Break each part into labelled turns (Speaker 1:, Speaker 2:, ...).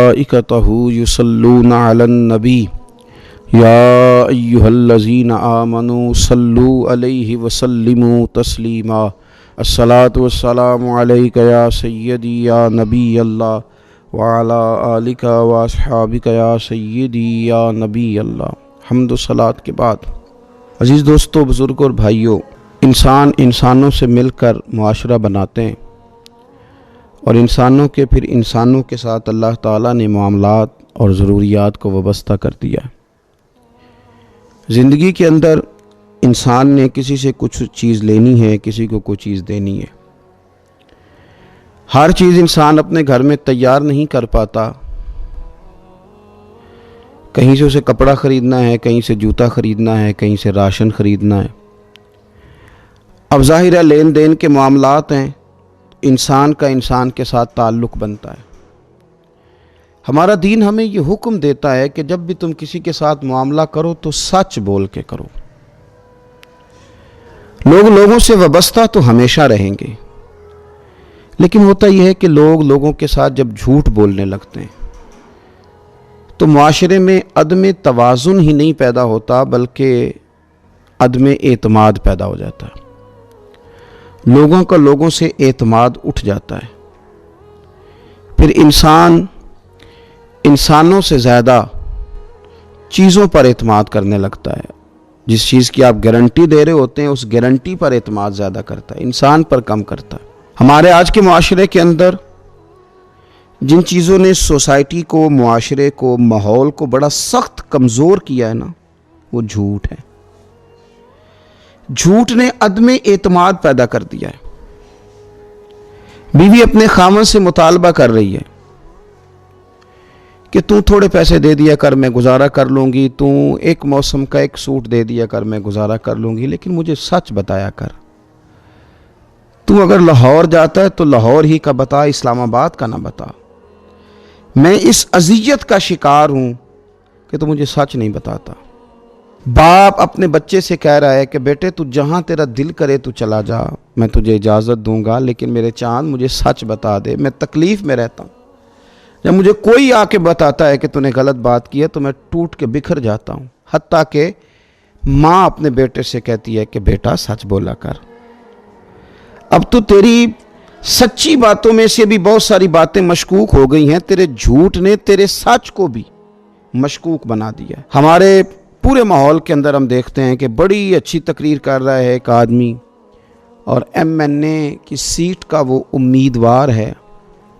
Speaker 1: मलाइकतहु युसल्लूना Alan नबी या अय्युहल्लज़ीना आमनू सल्लू अलैहि वसल्लिमू तस्लीमा। अस्सलातु वस्सलामु अलैका या सय्यदी या नबी अल्लाह व अला आलिका व अस्हाबिका या सय्यदी या नबी अल्लाह। हम्द व सलात के बाद अज़ीज़ दोस्तों, बुज़ुर्गों और भाइयों, इंसान इंसानों से मिलकर मुआशरा बनाते हैं और इंसानों के फिर इंसानों के साथ अल्लाह ताला ने मामलात और ज़रूरियात को वाबस्ता कर दिया है। ज़िंदगी के अंदर इंसान ने किसी से कुछ चीज़ लेनी है, किसी को कोई चीज़ देनी है। हर चीज़ इंसान अपने घर में तैयार नहीं कर पाता। कहीं से उसे कपड़ा ख़रीदना है, कहीं से जूता ख़रीदना है, कहीं से राशन ख़रीदना है। अब ज़ाहिर है लेन देन के मामलात हैं, इंसान का इंसान के साथ ताल्लुक़ बनता है। हमारा दीन हमें ये हुक्म देता है कि जब भी तुम किसी के साथ मामला करो तो सच बोल के करो। लोग लोगों से वाबस्ता तो हमेशा रहेंगे, लेकिन होता यह है कि लोग लोगों के साथ जब झूठ बोलने लगते हैं तो मुआशरे में अदम तवाज़ुन ही नहीं पैदा होता, बल्कि अदम एतमाद पैदा हो जाता है। लोगों का लोगों से एतमाद उठ जाता है। फिर इंसान इंसानों से ज़्यादा चीज़ों पर एतमाद करने लगता है। जिस चीज़ की आप गारंटी दे रहे होते हैं उस गारंटी पर एतमाद ज़्यादा करता है, इंसान पर कम करता है। हमारे आज के मुआशरे के अंदर जिन चीज़ों ने सोसाइटी को, मुआशरे को, माहौल को बड़ा सख्त कमज़ोर किया है ना, वो झूठ है। झूठ ने अदम एतमाद पैदा कर दिया है। बीवी अपने खामन से मुतालबा कर रही है कि तू थोड़े पैसे दे दिया कर, मैं गुजारा कर लूँगी, तू एक मौसम का एक सूट दे दिया कर, मैं गुजारा कर लूँगी, लेकिन मुझे सच बताया कर। तू अगर लाहौर जाता है तो लाहौर ही का बता, इस्लामाबाद का ना बता। मैं इस अज़ियत का शिकार हूँ कि तू मुझे सच नहीं बताता। बाप अपने बच्चे से कह रहा है कि बेटे तू जहाँ तेरा दिल करे तू चला जा, मैं तुझे इजाज़त दूँगा, लेकिन मेरे चाँद मुझे सच बता दे, मैं तकलीफ़ में रहता हूँ। जब मुझे कोई आके बताता है कि तूने गलत बात की है तो मैं टूट के बिखर जाता हूँ। हत्ता कि माँ अपने बेटे से कहती है कि बेटा सच बोला कर। अब तो तेरी सच्ची बातों में से भी बहुत सारी बातें मशकूक हो गई हैं, तेरे झूठ ने तेरे सच को भी मशकूक बना दिया। हमारे पूरे माहौल के अंदर हम देखते हैं कि बड़ी अच्छी तकरीर कर रहा है एक आदमी और MNA की सीट का वो उम्मीदवार है,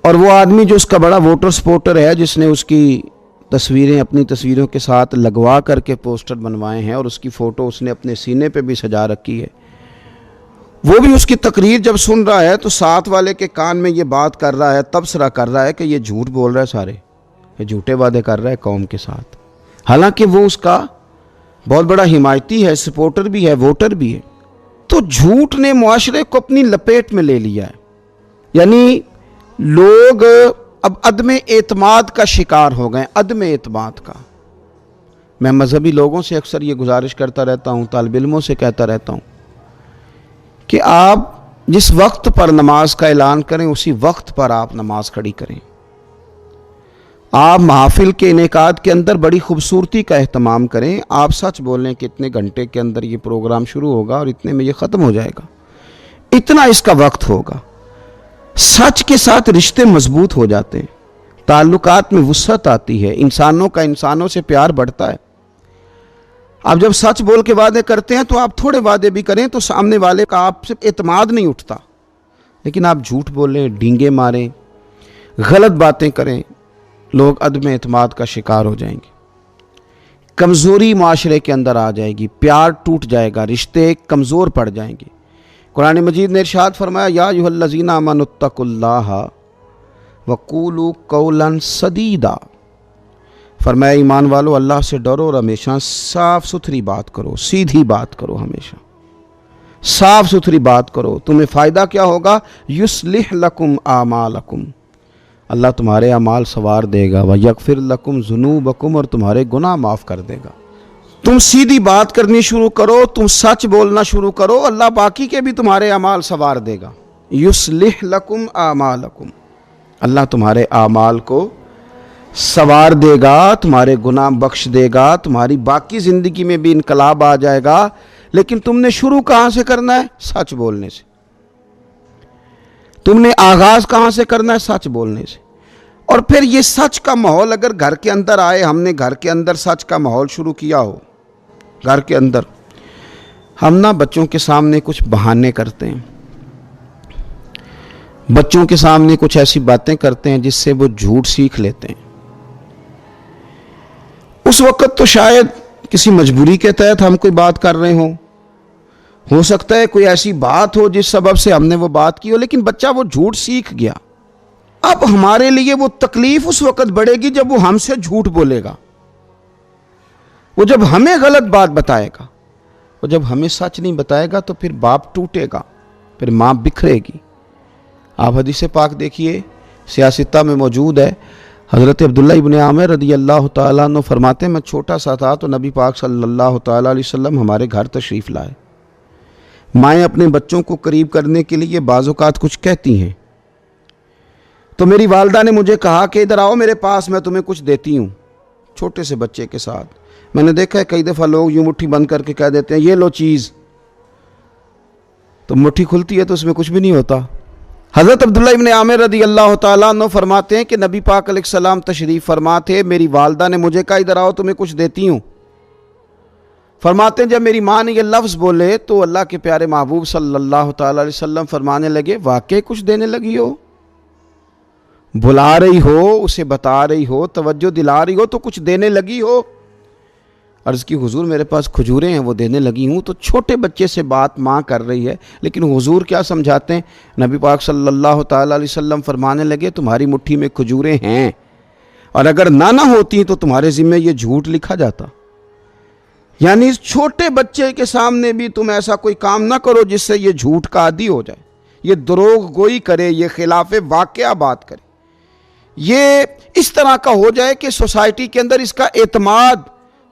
Speaker 1: और वो आदमी जो उसका बड़ा वोटर सपोर्टर है, जिसने उसकी तस्वीरें अपनी तस्वीरों के साथ लगवा करके पोस्टर बनवाए हैं और उसकी फ़ोटो उसने अपने सीने पे भी सजा रखी है, वो भी उसकी तकरीर जब सुन रहा है तो साथ वाले के कान में ये बात कर रहा है, तबसरा कर रहा है कि ये झूठ बोल रहा है, सारे ये झूठे वादे कर रहा है कौम के साथ। हालांकि वो उसका बहुत बड़ा हिमायती है, सपोर्टर भी है, वोटर भी है। तो झूठ ने मुआशरे को अपनी लपेट में ले लिया है। यानी लोग अब अदम एतमाद का शिकार हो गए, अदम एतमाद का। मैं मजहबी लोगों से अक्सर ये गुजारिश करता रहता हूँ, तालिब इल्मों से कहता रहता हूँ कि आप जिस वक्त पर नमाज का ऐलान करें उसी वक्त पर आप नमाज खड़ी करें। आप महफिल के इनेकाद के अंदर बड़ी खूबसूरती का एहतमाम करें। आप सच बोलें कि इतने घंटे के अंदर ये प्रोग्राम शुरू होगा और इतने में ये ख़त्म हो जाएगा, इतना इसका वक्त होगा। सच के साथ रिश्ते मजबूत हो जाते हैं, ताल्लुकात में वुसअत आती है, इंसानों का इंसानों से प्यार बढ़ता है। आप जब सच बोल के वादे करते हैं तो आप थोड़े वादे भी करें तो सामने वाले का आपसे एतमाद नहीं उठता, लेकिन आप झूठ बोलें, डींगे मारें, गलत बातें करें, लोग अदम एतमाद का शिकार हो जाएंगे। कमज़ोरी माशरे के अंदर आ जाएगी, प्यार टूट जाएगा, रिश्ते कमज़ोर पड़ जाएंगे। कुरान मजीद ने इरशाद फरमाया, या अय्युहल्लज़ीना आमनुत्तकुल्लाह वक़ूलू कौलन सदीदा। फरमाया ईमान वालो अल्लाह से डरो और हमेशा साफ़ सुथरी बात करो, सीधी बात करो, हमेशा साफ़ सुथरी बात करो। तुम्हें फ़ायदा क्या होगा? युस्लिह लकुम आमालकुम, अल्लाह तुम्हारे अमाल सवार देगा, व यगफिर लकुम ज़ुनूबकुम, और तुम्हारे गुनाह माफ़ कर देगा। तुम सीधी बात करनी शुरू करो, तुम सच बोलना शुरू करो, अल्लाह बाकी के भी तुम्हारे अमाल सवार देगा। युस्लिह लकुम आमालकुम, अल्लाह तुम्हारे आमाल को संवार देगा, तुम्हारे गुनाह बख्श देगा, तुम्हारी बाकी जिंदगी में भी इनकलाब आ जाएगा। लेकिन तुमने शुरू कहां से करना है? सच बोलने से। तुमने आगाज कहां से करना है? सच बोलने से। और फिर ये सच का माहौल अगर घर के अंदर आए, हमने घर के अंदर सच का माहौल शुरू किया हो, घर के अंदर हम ना बच्चों के सामने कुछ बहाने करते हैं, बच्चों के सामने कुछ ऐसी बातें करते हैं जिससे वो झूठ सीख लेते हैं। उस वक्त तो शायद किसी मजबूरी के तहत हम कोई बात कर रहे हो सकता है कोई ऐसी बात हो जिस सबब से हमने वो बात की हो, लेकिन बच्चा वो झूठ सीख गया। अब हमारे लिए वो तकलीफ उस वक्त बढ़ेगी जब वो हमसे झूठ बोलेगा, वो जब हमें गलत बात बताएगा, वो जब हमें सच नहीं बताएगा तो फिर बाप टूटेगा, फिर माँ बिखरेगी। आप हदीस पाक देखिए, सियासता में मौजूद है। हज़रत अब्दुल्ला इब्न आमिर रदी अल्लाह ताला अन्हु फरमाते हैं, मैं छोटा सा था तो नबी पाक सल्लल्लाहु ताला अलैहि वसल्लम हमारे घर तशरीफ़ लाए। माएँ अपने बच्चों को करीब करने के लिए बाज़ औक़ात कुछ कहती हैं, तो मेरी वालदा ने मुझे कहा कि इधर आओ मेरे पास, मैं तुम्हें कुछ देती हूँ। छोटे से बच्चे के साथ मैंने देखा है कई दफ़ा लोग यूँ मुट्ठी बंद करके कह देते हैं ये लो चीज़, तो मुट्ठी खुलती है तो उसमें कुछ भी नहीं होता। हज़रत अब्दुल्ला इब्न आमिर रदी अल्लाह ताला अन्हु फरमाते हैं कि नबी पाक अलैहिस्सलाम तशरीफ़ फरमा थे, मेरी वालदा ने मुझे कहा इधर आओ तुम्हें कुछ देती हूँ। फरमाते हैं जब मेरी माँ ने ये लफ्ज़ बोले तो अल्लाह के प्यारे महबूब सल्लल्लाहु ताला अलैहि वसल्लम फरमाने लगे, वाकई कुछ देने लगी हो, बुला रही हो, उसे बता रही हो, तवज्जो दिला रही हो तो कुछ देने लगी हो। अर्ज़ की हुजूर मेरे पास खजूरें हैं वो देने लगी हूँ। तो छोटे बच्चे से बात माँ कर रही है, लेकिन हुजूर क्या समझाते हैं? नबी पाक सल्लल्लाहु ताला अलैहि वसल्लम फरमाने लगे तुम्हारी मुट्ठी में खजूरें हैं और अगर ना होती तो तुम्हारे ज़िम्मे ये झूठ लिखा जाता। यानी इस छोटे बच्चे के सामने भी तुम ऐसा कोई काम ना करो जिससे ये झूठ का आदी हो जाए, ये दरोग गोई करे, ये खिलाफ वाक़या बात करे, ये इस तरह का हो जाए कि सोसाइटी के अंदर इसका एतमाद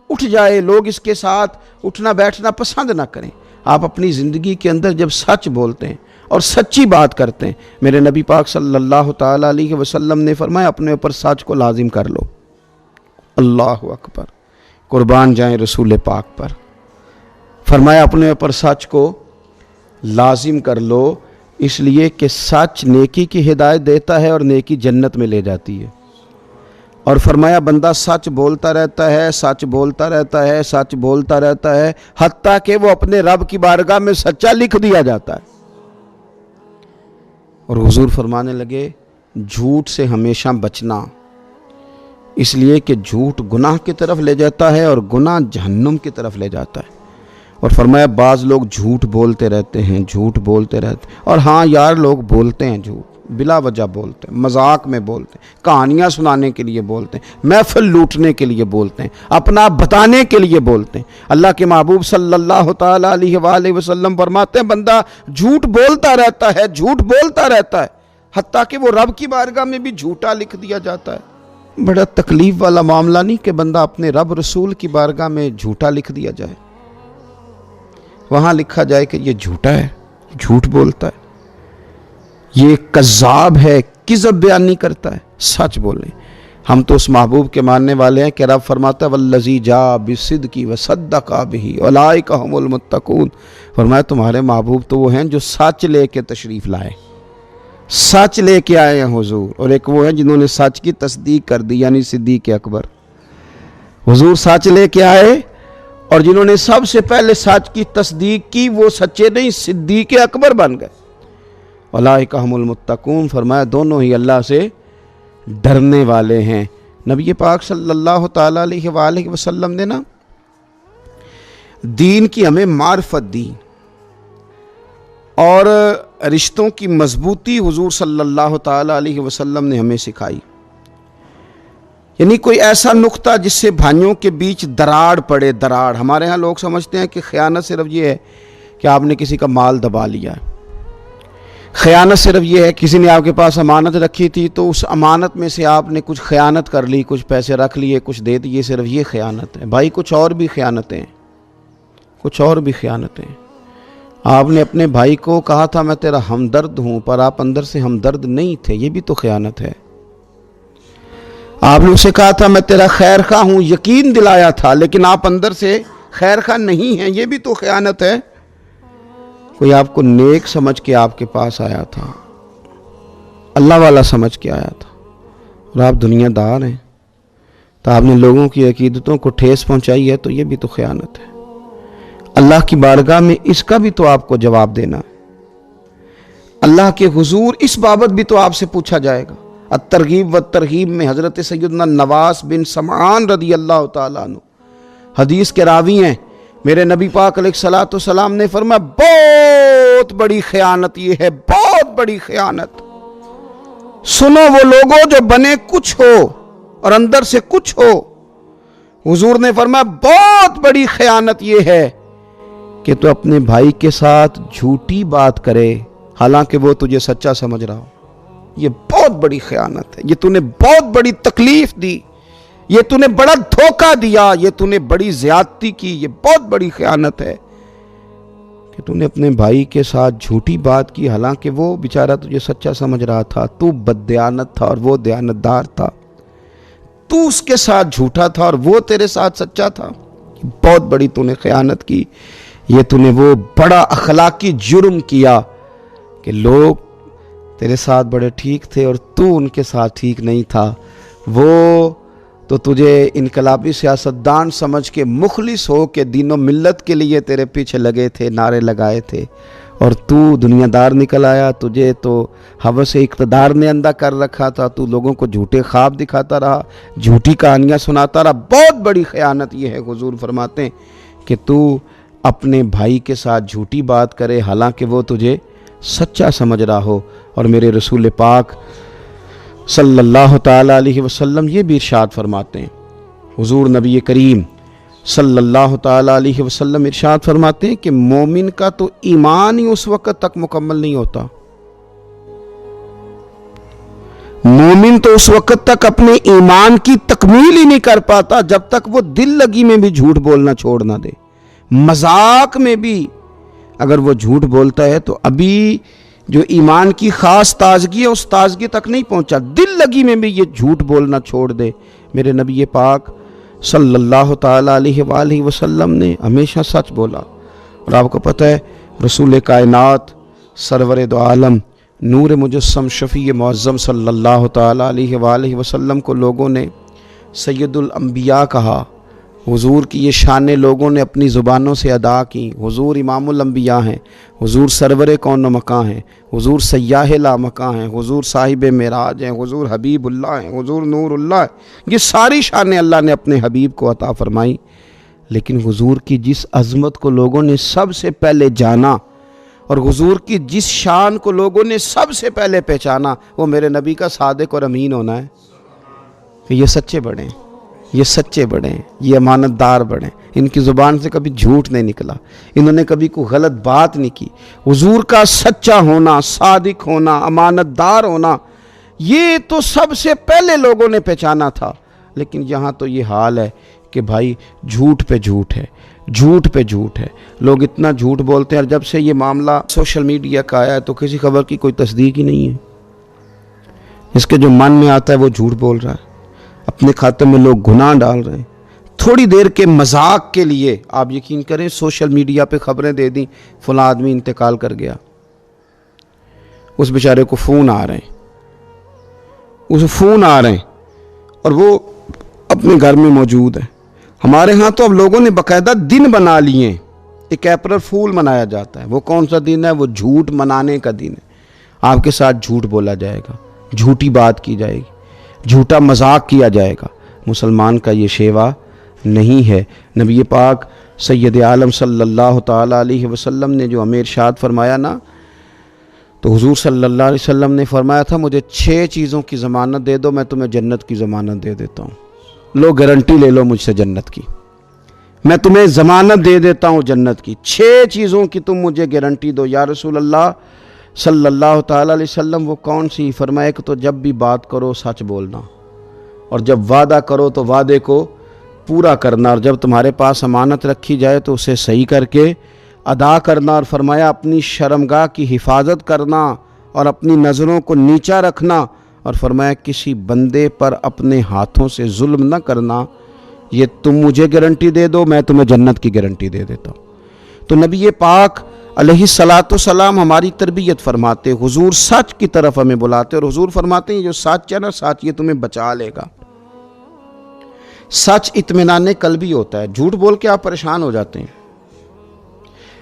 Speaker 1: उठ जाए, लोग इसके साथ उठना बैठना पसंद ना करें। आप अपनी ज़िंदगी के अंदर जब सच बोलते हैं और सच्ची बात करते हैं, मेरे नबी पाक सल्लल्लाहु ताला अलैहि वसल्लम ने फरमाया अपने ऊपर सच को लाजिम कर लो। अल्लाहु अकबर, कुर्बान जाएं रसूल पाक पर। फरमाया अपने ऊपर सच को लाजिम कर लो, इसलिए कि सच नेकी की हिदायत देता है और नेकी जन्नत में ले जाती है। और फरमाया बंदा सच बोलता रहता है, सच बोलता रहता है, सच बोलता रहता है, हत्ता कि वो अपने रब की बारगाह में सच्चा लिख दिया जाता है। और हुजूर फरमाने लगे झूठ से हमेशा बचना, इसलिए कि झूठ गुनाह की तरफ ले जाता है और गुनाह जहन्नुम की तरफ ले जाता है। और फरमाया बाज़ लोग झूठ बोलते रहते हैं, झूठ बोलते रहते हैं। और हाँ यार, लोग बोलते हैं झूठ, बिला वजह बोलते हैं, मजाक में बोलते हैं, कहानियाँ सुनाने के लिए बोलते हैं, महफिल लूटने के लिए बोलते हैं, अपना बताने के लिए बोलते हैं। अल्लाह के महबूब सल्लल्लाहु ताला अलैहि वसल्लम फरमाते हैं बंदा झूठ बोलता रहता है, झूठ बोलता रहता है, हत्ता कि वो रब की बारगाह में भी झूठा लिख दिया जाता है। बड़ा तकलीफ वाला मामला नहीं कि बंदा अपने रब रसूल की बारगाह में झूठा लिख दिया जाए, वहाँ लिखा जाए कि ये झूठा है, झूठ बोलता है, ये कज़्ज़ाब है, किज़ब बयान नहीं करता है, सच बोले। हम तो उस महबूब के मानने वाले हैं कि रब फरमाता है वल्लज़ी जा बिसिद्क़ी व सद्दक़ा बिही उलाइका हुमुल मुत्तक़ून। फरमाया तुम्हारे महबूब तो वो हैं जो सच लेके तशरीफ़ लाए, सच लेके आए हैं हुजूर, और एक वो हैं जिन्होंने सच की तस्दीक कर दी, यानी सिद्दीक़ अकबर। हुजूर सच लेके आए और जिन्होंने सबसे पहले सच की तस्दीक की वो सच्चे नहीं, सिद्दीक़ अकबर बन गए। उलाइका हुमुल मुत्तक़ून, फरमाया दोनों ही अल्लाह से डरने वाले हैं। नबी पाक सल्लल्लाहु ताला अलैहि वसल्लम ने ना दीन की हमें मार्फत दी और रिश्तों की मजबूती हुजूर सल्लल्लाहु ताला अलैहि वसल्लम ने हमें सिखाई। यानी कोई ऐसा नुक्ता जिससे भाइयों के बीच दरार पड़े, दरार। हमारे यहाँ लोग समझते हैं कि ख़यानत सिर्फ ये है कि आपने किसी का माल दबा लिया है, ख़यानत सिर्फ ये है किसी ने आपके पास अमानत रखी थी तो उस अमानत में से आपने कुछ ख़यानत कर ली, कुछ पैसे रख लिए, कुछ दे दिए, सिर्फ ये ख़यानत है। भाई कुछ और भी ख़यानतें, कुछ और भी ख़यानतें। आपने अपने भाई को कहा था मैं तेरा हमदर्द हूँ, पर आप अंदर से हमदर्द नहीं थे, ये भी तो ख़यानत है। آپ نے اسے کہا تھا میں تیرا خیر خواہ ہوں، یقین دلایا تھا، لیکن آپ اندر سے خیر خواہ نہیں ہیں، یہ بھی تو خیانت ہے۔ کوئی آپ کو نیک سمجھ کے آپ کے پاس آیا تھا، اللہ والا سمجھ کے آیا تھا، اور آپ دنیا دار ہیں، تو آپ نے لوگوں کی عقیدتوں کو ٹھیس پہنچائی ہے، تو یہ بھی تو خیانت ہے۔ اللہ کی بارگاہ میں اس کا بھی تو آپ کو جواب دینا ہے، اللہ کے حضور اس بابت بھی تو آپ سے پوچھا جائے گا۔ الترغیب والترہیب میں حضرت سیدنا نواس بن سمعان رضی اللہ تعالیٰ عنہ حدیث کے راوی ہیں، میرے نبی پاک علیہ الصلوۃ والسلام نے فرمایا بہت بڑی خیانت یہ ہے، بہت بڑی خیانت۔ سنو وہ لوگوں جو بنے کچھ ہو اور اندر سے کچھ ہو۔ حضور نے فرمایا بہت بڑی خیانت یہ ہے کہ تو اپنے بھائی کے ساتھ جھوٹی بات کرے حالانکہ وہ تجھے سچا سمجھ رہا ہو۔ یہ بہت بڑی خیانت ہے، یہ تو نے بہت بڑی تکلیف دی، یہ تو نے بڑا دھوکہ دیا، یہ تو نے بڑی زیادتی کی، یہ بہت بڑی خیانت ہے کہ تو نے اپنے بھائی کے ساتھ جھوٹی بات کی حالانکہ وہ بیچارہ تجھے سچا سمجھ رہا تھا۔ تو بددیانت تھا اور وہ دیانتدار تھا، تو اس کے ساتھ جھوٹا تھا اور وہ تیرے ساتھ سچا تھا۔ بہت بڑی تو نے خیانت کی، یہ تو نے وہ بڑا اخلاقی جرم کیا کہ لوگ تیرے ساتھ بڑے ٹھیک تھے اور تو ان کے ساتھ ٹھیک نہیں تھا۔ وہ تو تجھے انقلابی سیاستدان سمجھ کے مخلص ہو کے دین و ملت کے لیے تیرے پیچھے لگے تھے، نعرے لگائے تھے، اور تو دنیا دار نکل آیا۔ تجھے تو ہوس اقتدار نے اندھا کر رکھا تھا، تو لوگوں کو جھوٹے خواب دکھاتا رہا، جھوٹی کہانیاں سناتا رہا۔ بہت بڑی خیانت یہ ہے، حضور فرماتے ہیں کہ تو اپنے بھائی کے ساتھ جھوٹی بات کرے حالانکہ وہ تجھے سچا سمجھ رہا ہو۔ اور میرے رسول پاک صلی اللہ تعالیٰ علیہ وسلم یہ بھی ارشاد فرماتے ہیں، حضور نبی کریم صلی اللہ تعالیٰ علیہ وسلم ارشاد فرماتے ہیں کہ مومن کا تو ایمان ہی اس وقت تک مکمل نہیں ہوتا، مومن تو اس وقت تک اپنے ایمان کی تکمیل ہی نہیں کر پاتا جب تک وہ دل لگی میں بھی جھوٹ بولنا چھوڑ نہ دے، مذاق میں بھی اگر وہ جھوٹ بولتا ہے تو ابھی جو ایمان کی خاص تازگی ہے اس تازگی تک نہیں پہنچا، دل لگی میں بھی یہ جھوٹ بولنا چھوڑ دے۔ میرے نبی پاک صلی اللہ تعالیٰ علیہ وآلہ وسلم نے ہمیشہ سچ بولا، اور آپ کو پتہ ہے رسول کائنات سرور دو عالم نور مجسم شفیع معظم صلی اللہ تعالیٰ علیہ وآلہ وسلم کو لوگوں نے سید الانبیاء کہا، حضور کی یہ شانیں لوگوں نے اپنی زبانوں سے ادا کی۔ حضور امام الانبیاء ہیں، حضور سرور کون و مکاں ہیں، حضور سیاح لا مکاں ہیں، حضور صاحب معراج ہیں، حضور حبیب اللہ ہیں، حضور نور اللہ ہیں۔ یہ ساری شانیں اللہ نے اپنے حبیب کو عطا فرمائی، لیکن حضور کی جس عظمت کو لوگوں نے سب سے پہلے جانا اور حضور کی جس شان کو لوگوں نے سب سے پہلے پہچانا وہ میرے نبی کا صادق اور امین ہونا ہے کہ یہ سچے بڑے ہیں، یہ سچے بڑے ہیں، یہ امانت دار بڑے ہیں، ان کی زبان سے کبھی جھوٹ نہیں نکلا، انہوں نے کبھی کوئی غلط بات نہیں کی۔ حضور کا سچا ہونا، صادق ہونا، امانت دار ہونا، یہ تو سب سے پہلے لوگوں نے پہچانا تھا۔ لیکن یہاں تو یہ حال ہے کہ بھائی جھوٹ پہ جھوٹ ہے، جھوٹ پہ جھوٹ ہے، لوگ اتنا جھوٹ بولتے ہیں۔ اور جب سے یہ معاملہ سوشل میڈیا کا آیا ہے تو کسی خبر کی کوئی تصدیق ہی نہیں ہے، اس کے جو من میں آتا ہے وہ جھوٹ بول رہا ہے، اپنے کھاتے میں لوگ گناہ ڈال رہے ہیں۔ تھوڑی دیر کے مذاق کے لیے آپ یقین کریں سوشل میڈیا پہ خبریں دے دیں فلاں آدمی انتقال کر گیا، اس بیچارے کو فون آ رہے ہیں، اسے فون آ رہے ہیں اور وہ اپنے گھر میں موجود ہے۔ ہمارے ہاں تو اب لوگوں نے باقاعدہ دن بنا لیے ہیں، ایک اپریل فول منایا جاتا ہے۔ وہ کون سا دن ہے؟ وہ جھوٹ منانے کا دن ہے۔ آپ کے ساتھ جھوٹ بولا جائے گا، جھوٹی بات کی جائے گی، جھوٹا مذاق کیا جائے گا۔ مسلمان کا یہ شیوا نہیں ہے۔ نبی پاک سید عالم صلی اللہ تعالیٰ علیہ وسلم نے جو ہمیں ارشاد فرمایا نا، تو حضور صلی اللہ علیہ وسلم نے فرمایا تھا مجھے 6 چیزوں کی ضمانت دے دو، میں تمہیں جنت کی ضمانت دے دیتا ہوں۔ لو گارنٹی لے لو مجھ سے جنت کی، میں تمہیں ضمانت دے دیتا ہوں جنت کی۔ 6 چیزوں کی تم مجھے گارنٹی دو۔ یا رسول اللہ صلی اللہ تعالیٰ علیہ وسلم وہ کون سی؟ فرمایا کہ تو جب بھی بات کرو سچ بولنا، اور جب وعدہ کرو تو وعدے کو پورا کرنا، اور جب تمہارے پاس امانت رکھی جائے تو اسے صحیح کر کے ادا کرنا، اور فرمایا اپنی شرمگاہ کی حفاظت کرنا اور اپنی نظروں کو نیچا رکھنا اور فرمایا کسی بندے پر اپنے ہاتھوں سے ظلم نہ کرنا، یہ تم مجھے گارنٹی دے دو، میں تمہیں جنت کی گارنٹی دے دیتا ہوں۔ تو نبی پاک علیہ الصلاۃ والسلام ہماری تربیت فرماتے، حضور سچ کی طرف ہمیں بلاتے، اور حضور فرماتے ہیں جو سچ ہے نا، سچ یہ تمہیں بچا لے گا۔ سچ اطمینان قلبی ہوتا ہے، جھوٹ بول کے آپ پریشان ہو جاتے ہیں۔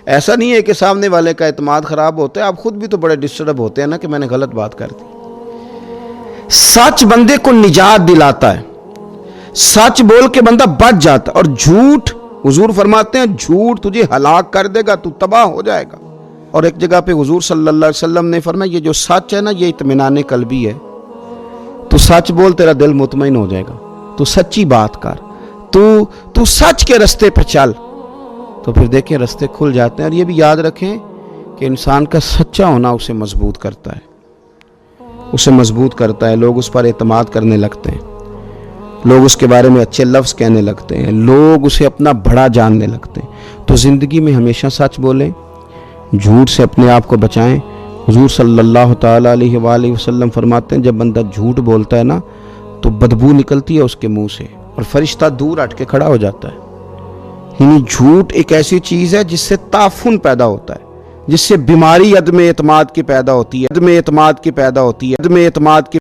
Speaker 1: ایسا نہیں ہے کہ سامنے والے کا اعتماد خراب ہوتا ہے، آپ خود بھی تو بڑے ڈسٹرب ہوتے ہیں نا کہ میں نے غلط بات کر دی۔ سچ بندے کو نجات دلاتا ہے، سچ بول کے بندہ بچ جاتا ہے، اور جھوٹ حضور فرماتے ہیں جھوٹ تجھے ہلاک کر دے گا، تو تباہ ہو جائے گا۔ اور ایک جگہ پہ حضور صلی اللہ علیہ وسلم نے فرمایا یہ جو سچ ہے نا، یہ اطمینان قلبی ہے، تو سچ بول تیرا دل مطمئن ہو جائے گا، تو سچی بات کر، تو سچ کے رستے پہ چل، تو پھر دیکھیں رستے کھل جاتے ہیں۔ اور یہ بھی یاد رکھیں کہ انسان کا سچا ہونا اسے مضبوط کرتا ہے، اسے مضبوط کرتا ہے، لوگ اس پر اعتماد کرنے لگتے ہیں، لوگ اس کے بارے میں اچھے لفظ کہنے لگتے ہیں، لوگ اسے اپنا بڑا جاننے لگتے ہیں۔ تو زندگی میں ہمیشہ سچ بولیں، جھوٹ سے اپنے آپ کو بچائیں۔ حضور صلی اللہ تعالیٰ علیہ وآلہ وسلم فرماتے ہیں جب بندہ جھوٹ بولتا ہے نا تو بدبو نکلتی ہے اس کے منہ سے، اور فرشتہ دور ہٹ کے کھڑا ہو جاتا ہے۔ یعنی جھوٹ ایک ایسی چیز ہے جس سے تعفن پیدا ہوتا ہے، جس سے بیماری عدم اعتماد کی پیدا ہوتی ہے، عدم اعتماد کی